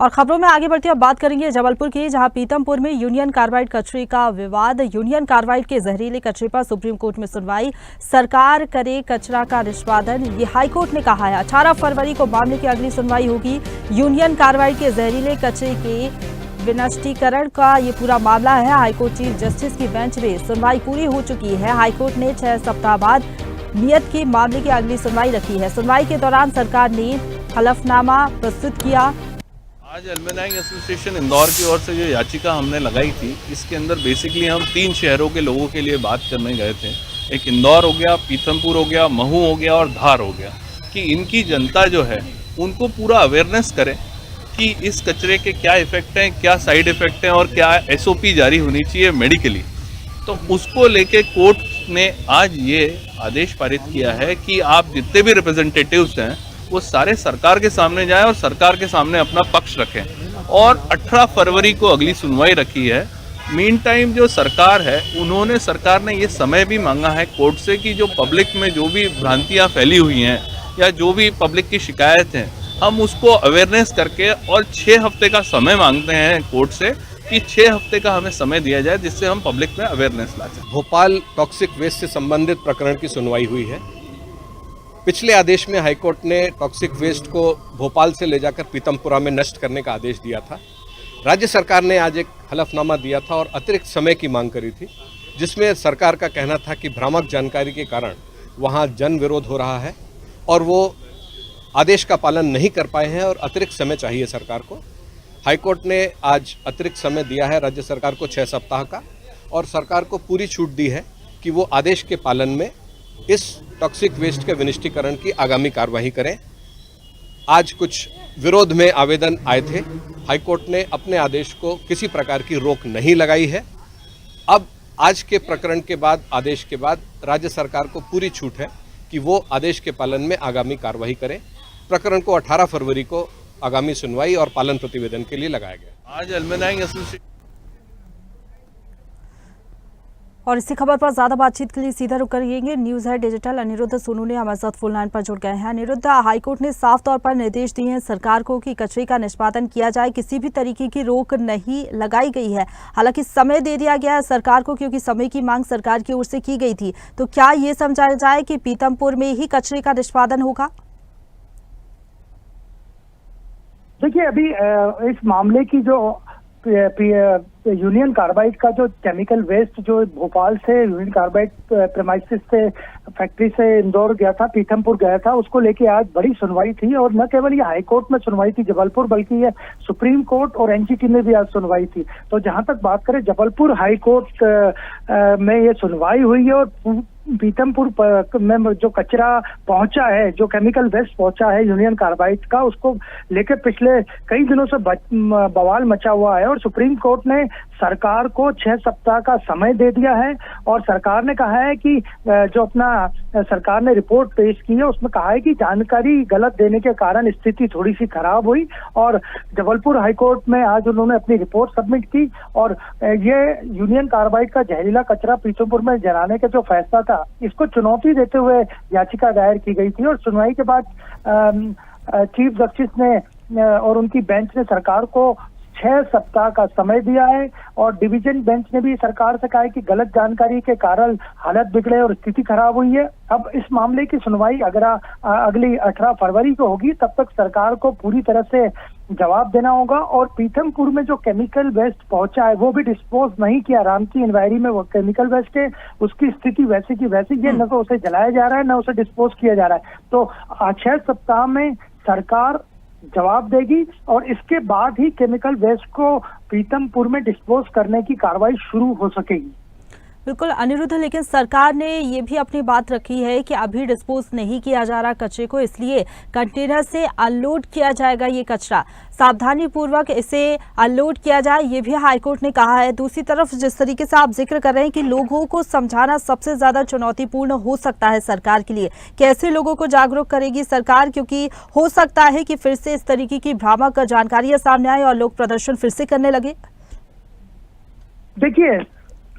और खबरों में आगे बढ़ते अब बात करेंगे जबलपुर की, जहां पीतमपुर में यूनियन कार्बाइड कचरे का विवाद। यूनियन कार्बाइड के जहरीले कचरे पर सुप्रीम कोर्ट में सुनवाई, सरकार करे कचरा का निष्पादन, ये हाईकोर्ट ने कहा है। 18 फरवरी को मामले की अगली सुनवाई होगी। यूनियन कार्बाइड के जहरीले कचरे के विनष्टीकरण का ये पूरा मामला है। हाईकोर्ट चीफ जस्टिस की बेंच में सुनवाई पूरी हो चुकी है। हाईकोर्ट ने 6 सप्ताह बाद नियत की मामले की अगली सुनवाई रखी है। सुनवाई के दौरान सरकार ने हलफनामा प्रस्तुत किया। आज एल्युमिनाई एसोसिएशन इंदौर की ओर से जो याचिका हमने लगाई थी, इसके अंदर बेसिकली हम 3 शहरों के लोगों के लिए बात करने गए थे। एक इंदौर हो गया, पीथमपुर हो गया, महू हो गया और धार हो गया, कि इनकी जनता जो है उनको पूरा अवेयरनेस करें कि इस कचरे के क्या इफेक्ट हैं, क्या साइड इफेक्ट हैं और क्या एसओपी जारी होनी चाहिए मेडिकली। तो उसको लेके कोर्ट ने आज ये आदेश पारित किया है कि आप जितने भी रिप्रेजेंटेटिव्स हैं वो सारे सरकार के सामने जाएं और सरकार के सामने अपना पक्ष रखें। और 18 फरवरी को अगली सुनवाई रखी है। मीन टाइम जो सरकार है, सरकार ने ये समय भी मांगा है कोर्ट से कि जो पब्लिक में जो भी भ्रांतियां फैली हुई हैं या जो भी पब्लिक की शिकायत हैं, हम उसको अवेयरनेस करके, और 6 हफ्ते का समय मांगते हैं कोर्ट से कि 6 हफ्ते का हमें समय दिया जाए जिससे हम पब्लिक में अवेयरनेस ला सकें। भोपाल टॉक्सिक वेस्ट से संबंधित प्रकरण की सुनवाई हुई है। पिछले आदेश में हाईकोर्ट ने टॉक्सिक वेस्ट को भोपाल से ले जाकर पीतमपुरा में नष्ट करने का आदेश दिया था। राज्य सरकार ने आज एक हलफनामा दिया था और अतिरिक्त समय की मांग करी थी, जिसमें सरकार का कहना था कि भ्रामक जानकारी के कारण वहां जन विरोध हो रहा है और वो आदेश का पालन नहीं कर पाए हैं और अतिरिक्त समय चाहिए सरकार को। हाईकोर्ट ने आज अतिरिक्त समय दिया है राज्य सरकार को 6 सप्ताह का, और सरकार को पूरी छूट दी है कि वो आदेश के पालन में इस टॉक्सिक वेस्ट के विनिष्टीकरण की आगामी कार्यवाही करें। आज कुछ विरोध में आवेदन आए थे, हाईकोर्ट ने अपने आदेश को किसी प्रकार की रोक नहीं लगाई है। अब आज के प्रकरण के बाद, आदेश के बाद, राज्य सरकार को पूरी छूट है कि वो आदेश के पालन में आगामी कार्यवाही करें। प्रकरण को 18 फरवरी को आगामी सुनवाई और पालन प्रतिवेदन के लिए लगाया गया। आज एल्युमिनाई एसोसिएशन और इसी खबर पर ज्यादा बातचीत के लिए सीधा रुक करेंगे न्यूज है डिजिटल अनिरुद्ध सोनू ने हमारे साथ फोन लाइन पर जुड़ गए हैं। अनिरुद्ध, हाईकोर्ट ने साफ तौर पर निर्देश दिए हैं सरकार को कि कचरे का निष्पादन किया जाए, किसी भी तरीके की रोक नहीं लगाई गई है। हालांकि समय दे दिया गया है सरकार को, क्योंकि समय की मांग सरकार की ओर से की गई थी। तो क्या ये समझा जाए कि पीतमपुर में ही कचरे का निष्पादन होगा? देखिए, अभी इस मामले की जो यूनियन कार्बाइड का जो केमिकल वेस्ट जो भोपाल से यूनियन कार्बाइड प्रेमाइसिस से फैक्ट्री से इंदौर गया था, पीथमपुर गया था, उसको लेके आज बड़ी सुनवाई थी। और न केवल ये हाईकोर्ट में सुनवाई थी जबलपुर, बल्कि ये सुप्रीम कोर्ट और एनजीटी में भी आज सुनवाई थी। तो जहां तक बात करें, जबलपुर हाईकोर्ट में ये सुनवाई हुई है और पीथमपुर में जो कचरा पहुंचा है, जो केमिकल वेस्ट पहुंचा है यूनियन कार्बाइड का, उसको लेकर पिछले कई दिनों से बवाल मचा हुआ है। और सुप्रीम कोर्ट ने सरकार को 6 सप्ताह का समय दे दिया है और सरकार ने कहा है कि जो अपना सरकार ने रिपोर्ट पेश की है उसमें कहा है कि जानकारी गलत देने के कारण स्थिति थोड़ी सी खराब हुई। और जबलपुर हाईकोर्ट में आज उन्होंने अपनी रिपोर्ट सबमिट की और ये यूनियन कार्बाइड का जहरीला कचरा पीथमपुर में जलाने का जो फैसला था, इसको चुनौती देते हुए याचिका दायर की गई थी। और सुनवाई के बाद चीफ जस्टिस ने और उनकी बेंच ने सरकार को 6 सप्ताह का समय दिया है। और डिवीजन बेंच ने भी सरकार से कहा है कि गलत जानकारी के कारण हालत बिगड़े और स्थिति खराब हुई है। अब इस मामले की सुनवाई अगली 18 फरवरी को होगी। तब तक सरकार को पूरी तरह से जवाब देना होगा। और पीथमपुर में जो केमिकल वेस्ट पहुंचा है वो भी डिस्पोज नहीं किया। रामकी इन्वायरी में वो केमिकल वेस्ट है, उसकी स्थिति वैसी की वैसी, ये न तो उसे जलाया जा रहा है न उसे डिस्पोज किया जा रहा है। तो 6 सप्ताह में सरकार जवाब देगी और इसके बाद ही केमिकल वेस्ट को पीथमपुर में डिस्पोज करने की कार्रवाई शुरू हो सकेगी। बिल्कुल अनिरुद्ध, लेकिन सरकार ने ये भी अपनी बात रखी है कि अभी डिस्पोज नहीं किया जा रहा कचरे को, इसलिए कंटेनर से अनलोड किया जाएगा ये कचरा, सावधानी पूर्वक इसे अनलोड किया जाए, ये भी हाईकोर्ट ने कहा है। दूसरी तरफ जिस तरीके से आप जिक्र कर रहे हैं कि लोगों को समझाना सबसे ज्यादा चुनौतीपूर्ण हो सकता है सरकार के लिए, कैसे लोगों को जागरूक करेगी सरकार, क्योंकि हो सकता है कि फिर से इस तरीके की भ्रामक जानकारियां सामने आए और लोग प्रदर्शन फिर से करने लगे। देखिए,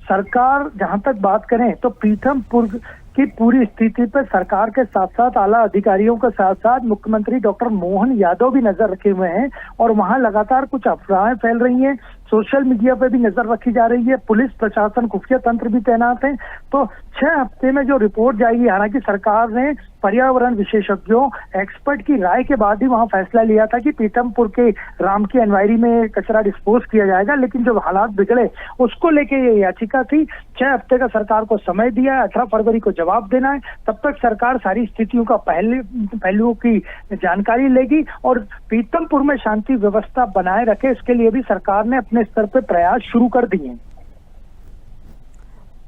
सरकार जहां तक बात करें तो पीथमपुर की पूरी स्थिति पर सरकार के साथ साथ आला अधिकारियों के साथ साथ मुख्यमंत्री डॉक्टर मोहन यादव भी नजर रखे हुए हैं और वहां लगातार कुछ अफवाहें फैल रही हैं। सोशल मीडिया पे भी नजर रखी जा रही है, पुलिस प्रशासन खुफिया तंत्र भी तैनात है। तो 6 हफ्ते में जो रिपोर्ट जाएगी, हालांकि सरकार ने पर्यावरण विशेषज्ञों एक्सपर्ट की राय के बाद ही वहां फैसला लिया था कि पीतमपुर के राम की एनवायरी में कचरा डिस्पोज किया जाएगा, लेकिन जब हालात बिगड़े उसको लेके ये याचिका थी। 6 हफ्ते का सरकार को समय दिया है, 18 फरवरी को जवाब देना है। तब तक सरकार सारी स्थितियों का पहलुओं की जानकारी लेगी और पीतमपुर में शांति व्यवस्था बनाए रखे, इसके लिए भी सरकार ने अपने स्तर पर प्रयास शुरू कर दिए हैं।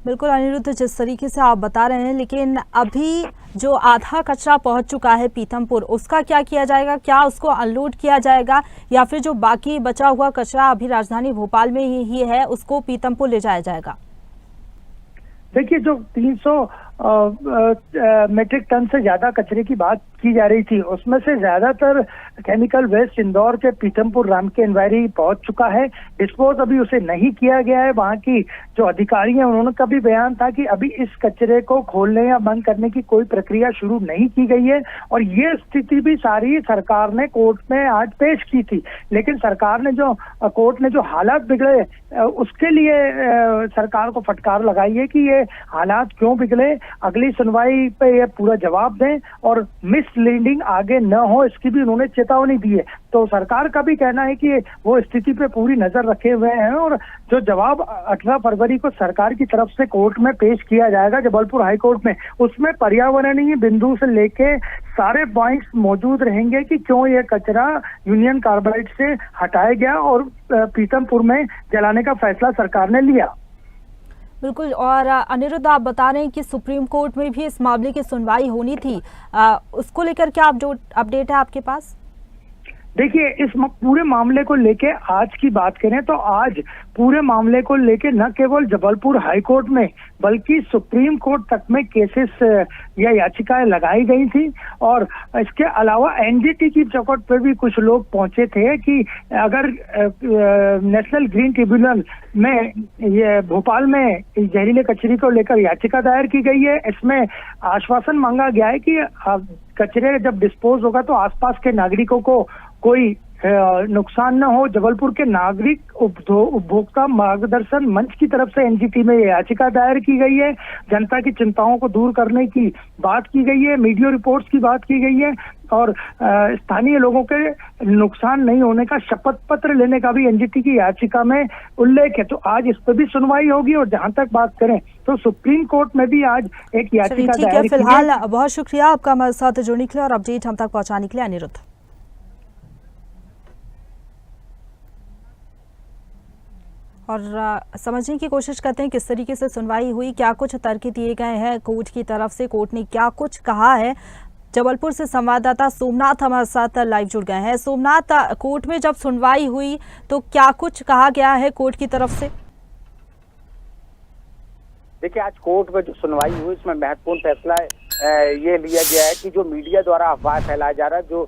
बिल्कुल अनिरुद्ध, जिस तरीके से आप बता रहे हैं, लेकिन अभी जो आधा कचरा पहुंच चुका है पीतमपुर, उसका क्या किया जाएगा? क्या उसको अनलोड किया जाएगा या फिर जो बाकी बचा हुआ कचरा अभी राजधानी भोपाल में ही है उसको पीतमपुर ले जाया जाएगा? देखिए, जो 300 मेट्रिक टन से ज्यादा कचरे की बात की जा रही थी, उसमें से ज्यादातर केमिकल वेस्ट इंदौर के पीतमपुर राम के एनवायरी पहुंच चुका है। डिस्पोज अभी उसे नहीं किया गया है। वहां की जो अधिकारी हैं उन्होंने का भी बयान था कि अभी इस कचरे को खोलने या बंद करने की कोई प्रक्रिया शुरू नहीं की गई है और ये स्थिति भी सारी सरकार ने कोर्ट में आज पेश की थी। लेकिन सरकार ने कोर्ट ने जो हालात बिगड़े उसके लिए सरकार को फटकार लगाई है कि ये हालात क्यों बिगड़े, अगली सुनवाई पे ये पूरा जवाब दें और मिसलीडिंग आगे न हो, इसकी भी उन्होंने चेतावनी दी है। तो सरकार का भी कहना है कि वो स्थिति पे पूरी नजर रखे हुए हैं और जो जवाब 18 फरवरी को सरकार की तरफ से कोर्ट में पेश किया जाएगा जबलपुर हाई कोर्ट में, उसमें पर्यावरणीय बिंदु से लेके सारे पॉइंट्स मौजूद रहेंगे कि क्यों ये कचरा यूनियन कार्बाइड से हटाया गया और पीतमपुर में जलाने का फैसला सरकार ने लिया। बिल्कुल। और अनिरुद्ध, आप बता रहे हैं कि सुप्रीम कोर्ट में भी इस मामले की सुनवाई होनी थी, उसको लेकर क्या अपडेट है आपके पास? देखिए, इस पूरे मामले को लेके आज की बात करें तो आज पूरे मामले को लेके न केवल जबलपुर हाई कोर्ट में बल्कि सुप्रीम कोर्ट तक में केसेस या याचिकाएं लगाई गई थी और इसके अलावा एनजीटी की चौखट पर भी कुछ लोग पहुंचे थे कि अगर नेशनल ग्रीन ट्रिब्यूनल में ये भोपाल में जहरीले कचरे को लेकर याचिका दायर की गई है, इसमें आश्वासन मांगा गया है कि कचरे जब डिस्पोज होगा तो आसपास के नागरिकों को कोई नुकसान न हो। जबलपुर के नागरिक उपभोक्ता मार्गदर्शन मंच की तरफ से एनजीटी में याचिका दायर की गई है। जनता की चिंताओं को दूर करने की बात की गई है, मीडिया रिपोर्ट्स की बात की गई है और स्थानीय लोगों के नुकसान नहीं होने का शपथ पत्र लेने का भी एनजीटी की याचिका में उल्लेख है। तो आज इस पर भी सुनवाई होगी और जहां तक बात करें तो सुप्रीम कोर्ट में भी आज एक याचिका दायर की है। फिलहाल बहुत शुक्रिया आपका हमारे साथ जुड़ने के लिए और अपडेट हम तक पहुंचाने के लिए अनिरुद्ध। और समझने की कोशिश करते हैं किस तरीके से सुनवाई हुई, क्या कुछ तर्क दिए गए हैं कोर्ट की तरफ से, कोर्ट ने क्या कुछ कहा है। जबलपुर से संवाददाता सोमनाथ हमारे साथ लाइव जुड़ गए हैं। सोमनाथ, कोर्ट में जब सुनवाई हुई तो क्या कुछ कहा गया है कोर्ट की तरफ से? देखिए, आज कोर्ट में जो सुनवाई हुई इसमें महत्वपूर्ण फैसला ये लिया गया है कि जो मीडिया द्वारा अफवाह फैलाया जा रहा है, जो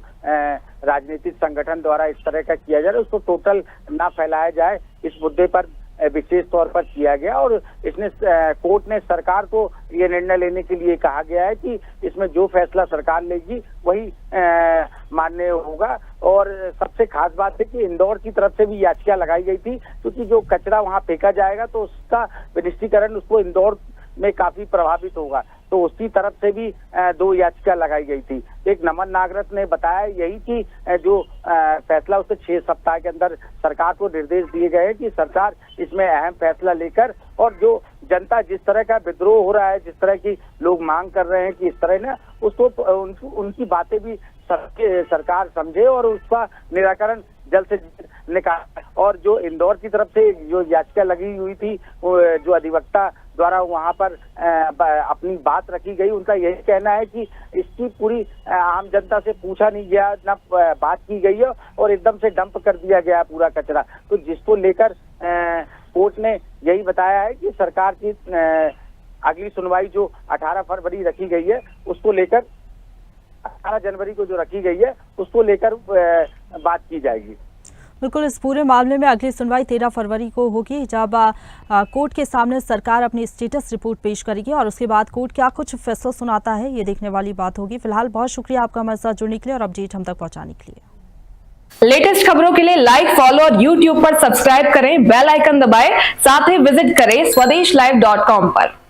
राजनीतिक संगठन द्वारा इस तरह का किया जा रहा है, उसको टोटल ना फैलाया जाए, इस मुद्दे पर विशेष तौर पर किया गया। और इसने कोर्ट ने सरकार को ये निर्णय लेने के लिए कहा गया है कि इसमें जो फैसला सरकार लेगी वही मान्य होगा। और सबसे खास बात है कि इंदौर की तरफ से भी याचिका लगाई गई थी, क्योंकि जो कचरा वहां फेंका जाएगा तो उसका विनिष्टीकरण उसको इंदौर में काफी प्रभावित होगा, तो उसकी तरफ से भी 2 याचिका लगाई गई थी। एक नमन नागरथ ने बताया यही कि जो फैसला उससे 6 सप्ताह के अंदर सरकार को निर्देश दिए गए हैं कि सरकार इसमें अहम फैसला लेकर, और जो जनता जिस तरह का विद्रोह हो रहा है, जिस तरह की लोग मांग कर रहे हैं कि इस तरह ना उसको उनकी बातें भी सरकार समझे और उसका निराकरण जल्द से जल्द निकाले। और जो इंदौर की तरफ से जो याचिका लगी हुई थी, जो अधिवक्ता द्वारा वहां पर अपनी बात रखी गई, उनका यही कहना है कि इसकी पूरी आम जनता से पूछा नहीं गया, न बात की गई है और एकदम से डंप कर दिया गया पूरा कचरा। तो जिसको लेकर कोर्ट ने यही बताया है कि सरकार की अगली सुनवाई जो 18 फरवरी रखी गई है उसको लेकर 18 जनवरी को जो रखी गई है उसको लेकर बात की जाएगी। बिल्कुल, इस पूरे मामले में अगली सुनवाई 13 फरवरी को होगी, जब कोर्ट के सामने सरकार अपनी स्टेटस रिपोर्ट पेश करेगी और उसके बाद कोर्ट क्या कुछ फैसला सुनाता है, ये देखने वाली बात होगी। फिलहाल बहुत शुक्रिया आपका हमारे साथ जुड़ने के लिए और अपडेट हम तक पहुंचाने के लिए। लेटेस्ट खबरों के लिए लाइक, फॉलो और यूट्यूब पर सब्सक्राइब करें, बेल आइकन दबाएं, साथ ही विजिट करें swedeshlive.com पर।